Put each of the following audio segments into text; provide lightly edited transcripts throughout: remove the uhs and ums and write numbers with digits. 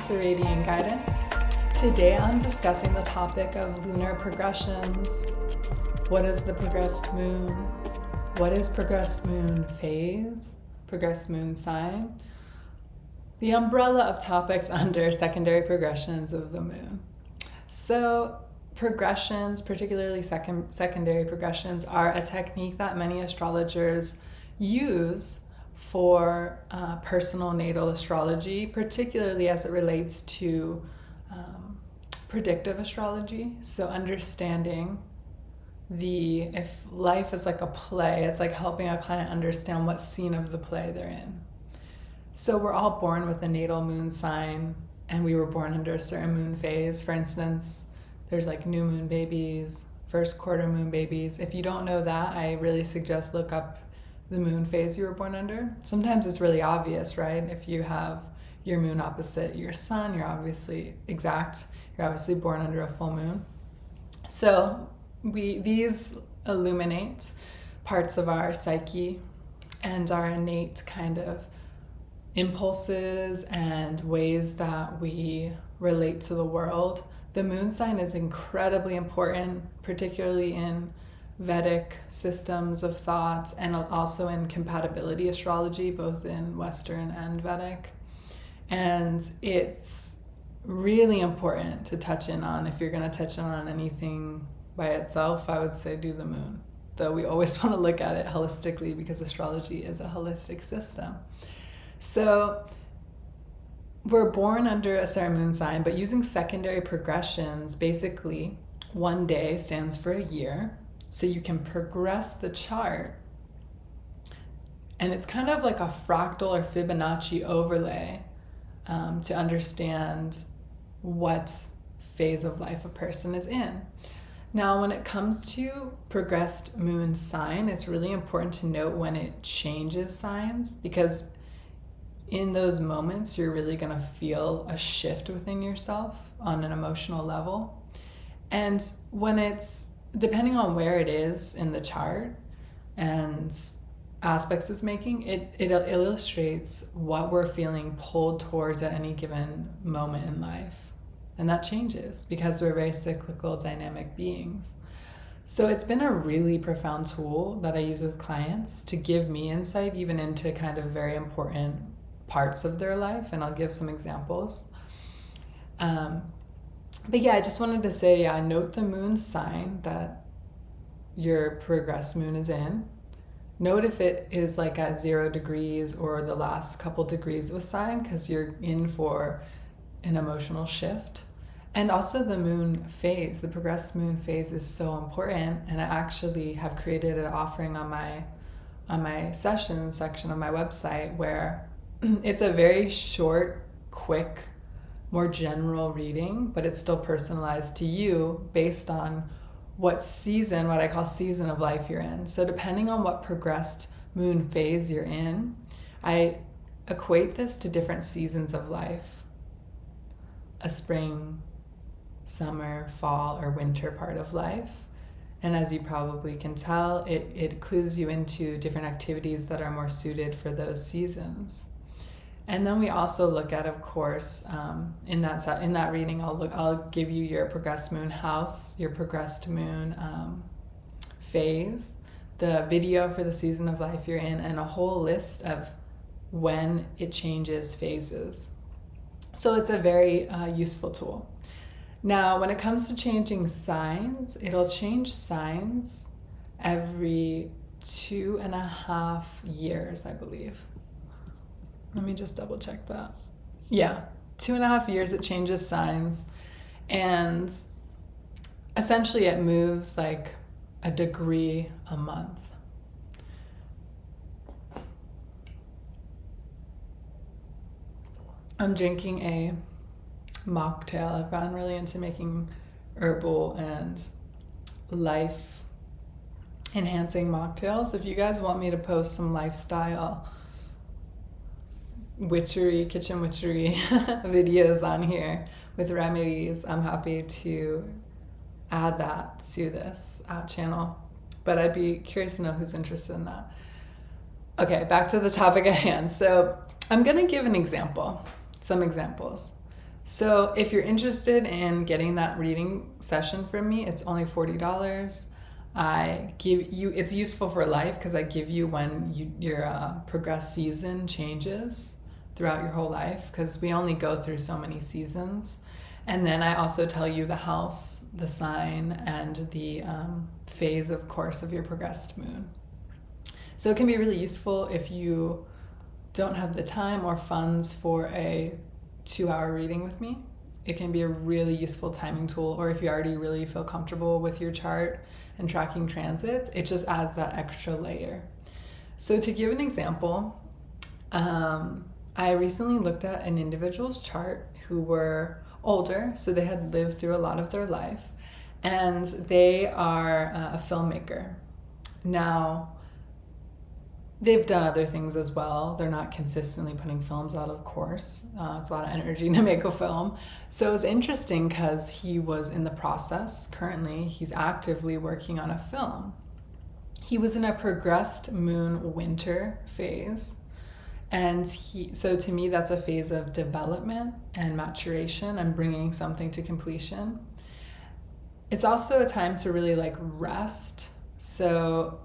Circadian Guidance. Today I'm discussing the topic of lunar progressions. What is the progressed moon? What is progressed moon phase? Progressed moon sign? The umbrella of topics under secondary progressions of the moon. So progressions, particularly secondary progressions, are a technique that many astrologers use for personal natal astrology, particularly as it relates to predictive astrology. So understanding if life is like a play, it's like helping a client understand what scene of the play they're in. So we're all born with a natal moon sign, and we were born under a certain moon phase. For instance, there's like new moon babies, first quarter moon babies. If you don't know that, I really suggest look up the moon phase you were born under. Sometimes it's really obvious, right? If you have your moon opposite your sun, you're obviously born under a full moon. So these illuminate parts of our psyche and our innate kind of impulses and ways that we relate to the world. The moon sign is incredibly important, particularly in Vedic systems of thought and also in compatibility astrology, both in Western and Vedic. And it's really important to touch in on. If you're going to touch in on anything by itself, I would say do the moon. Though we always want to look at it holistically because astrology is a holistic system. So we're born under a certain moon sign, but using secondary progressions, basically one day stands for a year. So you can progress the chart, and it's kind of like a fractal or Fibonacci overlay to understand what phase of life a person is in. Now, when it comes to progressed moon sign, it's really important to note when it changes signs, because in those moments, you're really going to feel a shift within yourself on an emotional level. And when it's depending on where it is in the chart and aspects it's making, it illustrates what we're feeling pulled towards at any given moment in life. And that changes because we're very cyclical, dynamic beings. So it's been a really profound tool that I use with clients to give me insight even into kind of very important parts of their life. And I'll give some examples. But yeah, I just wanted to say, note the moon sign that your progressed moon is in. Note if it is like at 0 degrees or the last couple degrees of a sign, because you're in for an emotional shift. And also the moon phase, the progressed moon phase is so important. And I actually have created an offering on my sessions section of my website where it's a very short, quick, more general reading, but it's still personalized to you based on what I call season of life you're in. So depending on what progressed moon phase you're in, I equate this to different seasons of life. A spring, summer, fall, or winter part of life. And as you probably can tell, it clues you into different activities that are more suited for those seasons. And then we also look at, of course, in that reading, I'll give you your progressed moon house, your progressed moon phase, the video for the season of life you're in, and a whole list of when it changes phases. So it's a very useful tool. Now, when it comes to changing signs, it'll change signs every 2.5 years, I believe. Let me just double check that. Yeah, 2.5 years it changes signs, and essentially it moves like a degree a month. I'm drinking a mocktail. I've gotten really into making herbal and life enhancing mocktails. If you guys want me to post some lifestyle kitchen witchery videos on here with remedies, I'm happy to add that to this channel. But I'd be curious to know who's interested in that. Okay, back to the topic at hand. So I'm going to give some examples. So if you're interested in getting that reading session from me, it's only $40. I give you, it's useful for life because I give you when your progress season changes throughout your whole life, because we only go through so many seasons. And then I also tell you the house, the sign, and the phase, of course, of your progressed moon. So it can be really useful if you don't have the time or funds for a 2-hour reading with me. It can be a really useful timing tool, or if you already really feel comfortable with your chart and tracking transits, it just adds that extra layer. So to give an example, I recently looked at an individual's chart who were older, so they had lived through a lot of their life, and they are a filmmaker. Now, they've done other things as well. They're not consistently putting films out, of course. It's a lot of energy to make a film. So it was interesting because he was in the process. Currently, he's actively working on a film. He was in a progressed moon winter phase. And so to me, that's a phase of development and maturation and bringing something to completion. It's also a time to really rest. So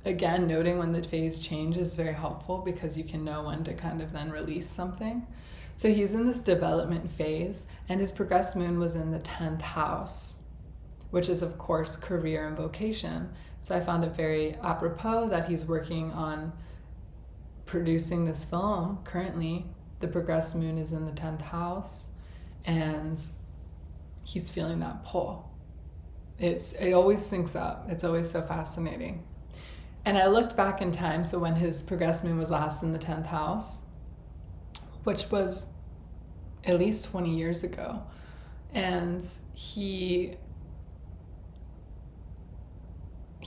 again, noting when the phase changes is very helpful because you can know when to kind of then release something. So he's in this development phase, and his progressed moon was in the 10th house, which is, of course, career and vocation. So I found it very apropos that he's working on producing this film currently. The progressed moon is in the 10th house, and he's feeling that pull. It always syncs up. It's always so fascinating. And I looked back in time, so when his progressed moon was last in the 10th house, which was at least 20 years ago, and he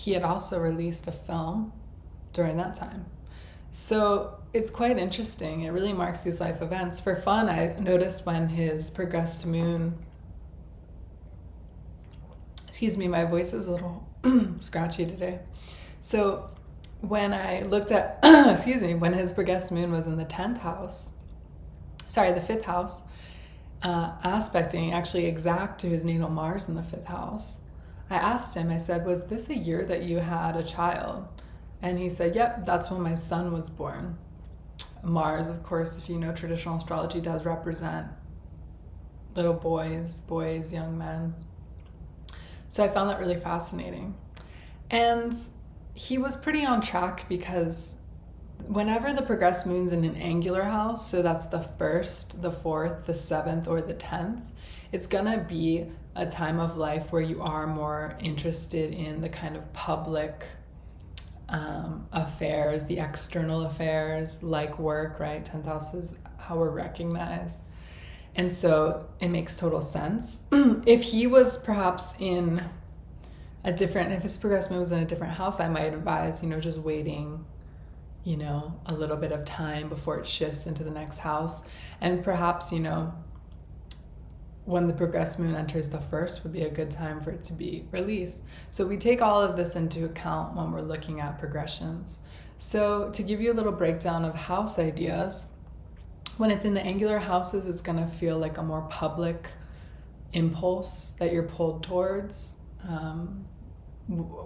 had also released a film during that time. So it's quite interesting. It really marks these life events. For fun, I noticed when his progressed moon, excuse me, my voice is a little scratchy today. So when I looked at, when his progressed moon was in the 10th house, the 5th house, aspecting actually exact to his natal Mars in the 5th house, I asked him, I said, was this a year that you had a child? And he said, yep, that's when my son was born. Mars, of course, if you know traditional astrology, does represent little boys, young men. So I found that really fascinating. And he was pretty on track because whenever the progressed moon's in an angular house, so that's the 1st, the 4th, the 7th, or the 10th, it's gonna be a time of life where you are more interested in the kind of public affairs, the external affairs, like work, right? 10th house is how we're recognized. And so it makes total sense. If he was perhaps in if his progressed moon was in a different house, I might advise, just waiting, a little bit of time before it shifts into the next house. And perhaps, when the progressed moon enters the 1st would be a good time for it to be released. So we take all of this into account when we're looking at progressions. So to give you a little breakdown of house ideas, when it's in the angular houses, it's going to feel like a more public impulse that you're pulled towards.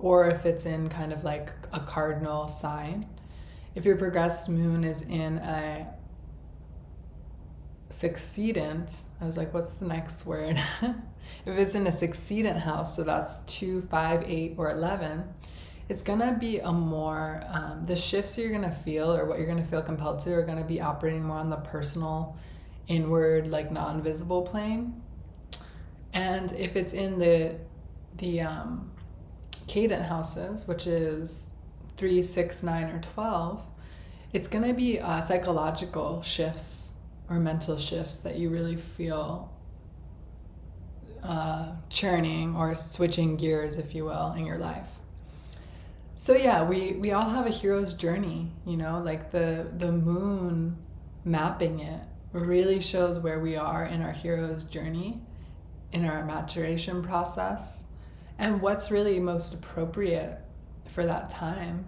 Or if it's in kind of like a cardinal sign. If your progressed moon is in a succedent, I was like, what's the next word? If it's in a succedent house, so that's 2, 5, 8, or 11, it's gonna be a more, the shifts you're gonna feel or what you're gonna feel compelled to are gonna be operating more on the personal, inward, non-visible plane. And if it's in the cadent houses, which is 3, 6, 9, or 12, it's going to be psychological shifts or mental shifts that you really feel churning or switching gears, if you will, in your life. So yeah, we all have a hero's journey, the moon mapping it really shows where we are in our hero's journey, in our maturation process, and what's really most appropriate for that time.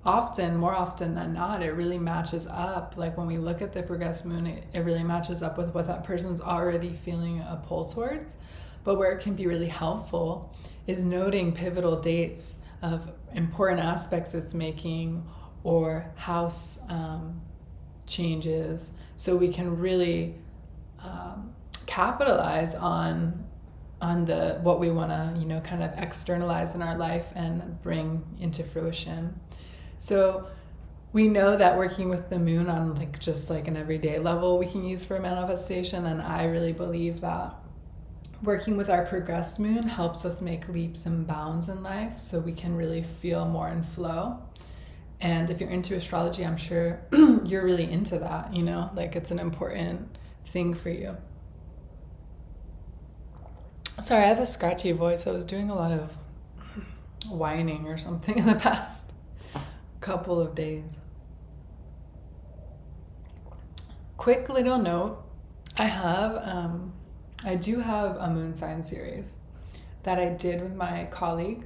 more often than not, it really matches up. Like when we look at the progressed moon, it really matches up with what that person's already feeling a pull towards. But where it can be really helpful is noting pivotal dates of important aspects it's making, or house changes, so we can really capitalize on the what we want to kind of externalize in our life and bring into fruition. So we know that working with the moon on just an everyday level we can use for manifestation, and I really believe that working with our progressed moon helps us make leaps and bounds in life, so we can really feel more in flow. And if you're into astrology, I'm sure you're really into that, it's an important thing for you. Sorry, I have a scratchy voice. I was doing a lot of whining or something in the past couple of days. Quick little note, I do have a moon sign series that I did with my colleague,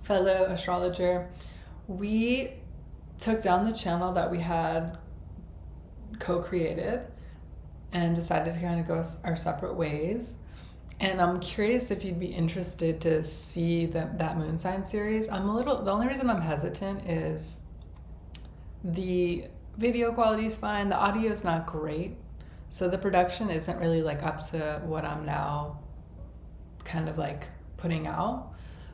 fellow astrologer. We took down the channel that we had co-created and decided to kind of go our separate ways. And I'm curious if you'd be interested to see that moon sign series. The only reason I'm hesitant is the video quality is fine, the audio is not great, so the production isn't really up to what I'm now kind of putting out.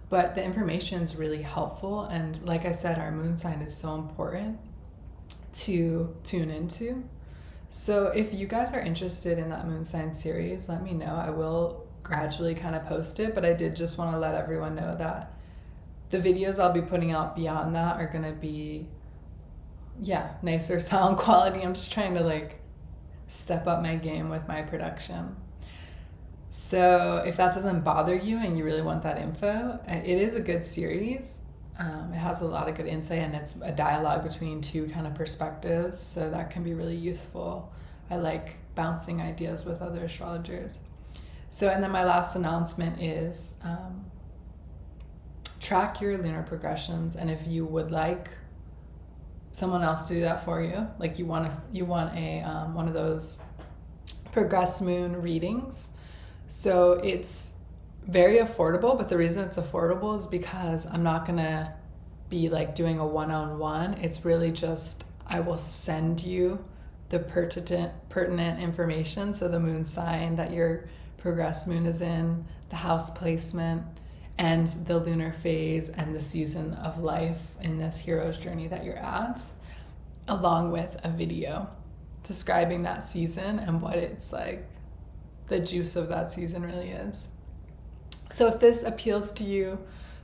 But the information is really helpful, and like I said, our moon sign is so important to tune into. So if you guys are interested in that moon sign series, let me know. I will gradually kind of post it, but I did just want to let everyone know that the videos I'll be putting out beyond that are going to be nicer sound quality. I'm just trying to step up my game with my production. So if that doesn't bother you and you really want that info, it is a good series. It has a lot of good insight, and it's a dialogue between two kind of perspectives, so that can be really useful. I like bouncing ideas with other astrologers. So, and then my last announcement is track your lunar progressions, and if you would like someone else to do that for you, you want a one of those progressed moon readings. So it's very affordable, but the reason it's affordable is because I'm not gonna be doing a one-on-one. It's really just I will send you the pertinent information, so the moon sign that your progressed moon is in, the house placement, and the lunar phase and the season of life in this hero's journey that you're at, along with a video describing that season and what it's the juice of that season really is. So if this appeals to you,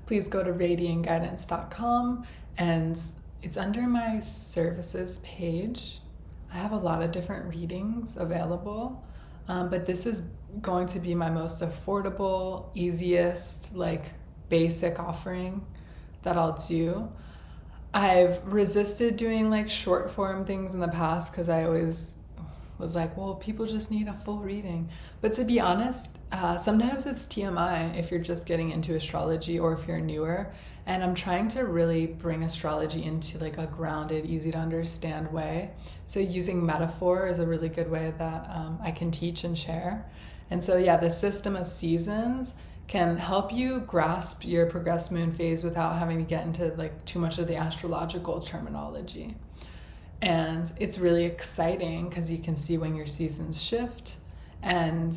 please go to radiantguidance.com, and it's under my services page. I have a lot of different readings available, but this is going to be my most affordable, easiest, basic offering that I'll do. I've resisted doing short form things in the past because I always was well, people just need a full reading. But to be honest, sometimes it's TMI if you're just getting into astrology or if you're newer. And I'm trying to really bring astrology into a grounded, easy to understand way. So using metaphor is a really good way that I can teach and share. And so the system of seasons can help you grasp your progressed moon phase without having to get into too much of the astrological terminology. And it's really exciting because you can see when your seasons shift, and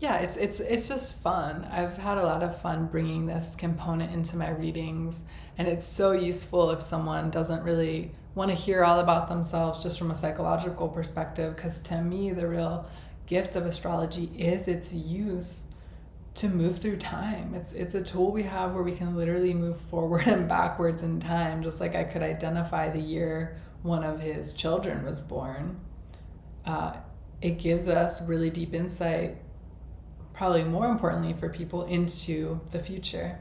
it's just fun. I've had a lot of fun bringing this component into my readings, and it's so useful if someone doesn't really want to hear all about themselves just from a psychological perspective, because to me the real gift of astrology is its use to move through time. It's a tool we have where we can literally move forward and backwards in time, just like I could identify the year one of his children was born. It gives us really deep insight, probably more importantly for people, into the future.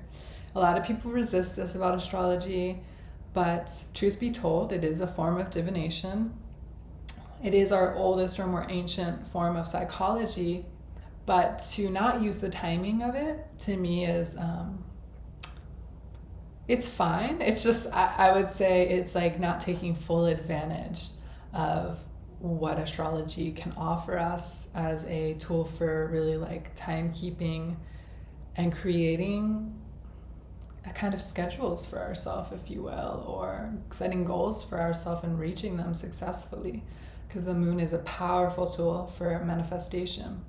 A lot of people resist this about astrology, but truth be told, it is a form of divination. It is our oldest or more ancient form of psychology, but to not use the timing of it, to me, is It's fine. It's just, I would say it's like not taking full advantage of what astrology can offer us as a tool for really like timekeeping and creating a kind of schedules for ourselves, if you will, or setting goals for ourselves and reaching them successfully. Because the moon is a powerful tool for manifestation.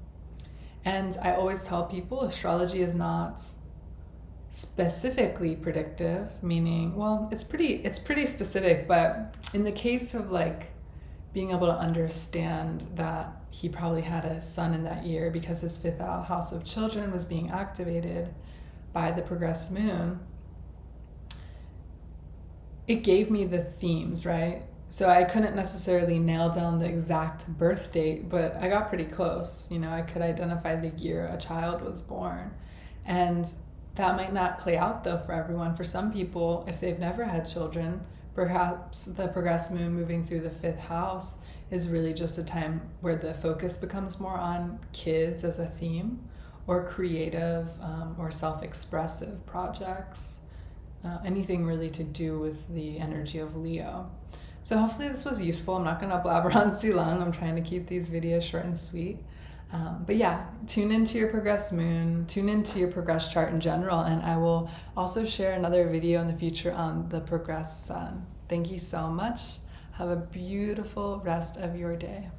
And I always tell people astrology is not specifically predictive, meaning, well, it's pretty specific, but in the case of like being able to understand that he probably had a son in that year because his fifth house of children was being activated by the progressed moon, it gave me the themes, right? So I couldn't necessarily nail down the exact birth date, but I got pretty close. You know, I could identify the year a child was born. And that might not play out though for everyone. For some people, if they've never had children, perhaps the progressed moon moving through the fifth house is really just a time where the focus becomes more on kids as a theme, or creative or self-expressive projects, anything really to do with the energy of Leo. So hopefully this was useful. I'm not going to blabber on too long. I'm trying to keep these videos short and sweet. But yeah, tune into your progressed moon, tune into your progress chart in general, and I will also share another video in the future on the progressed sun. Thank you so much. Have a beautiful rest of your day.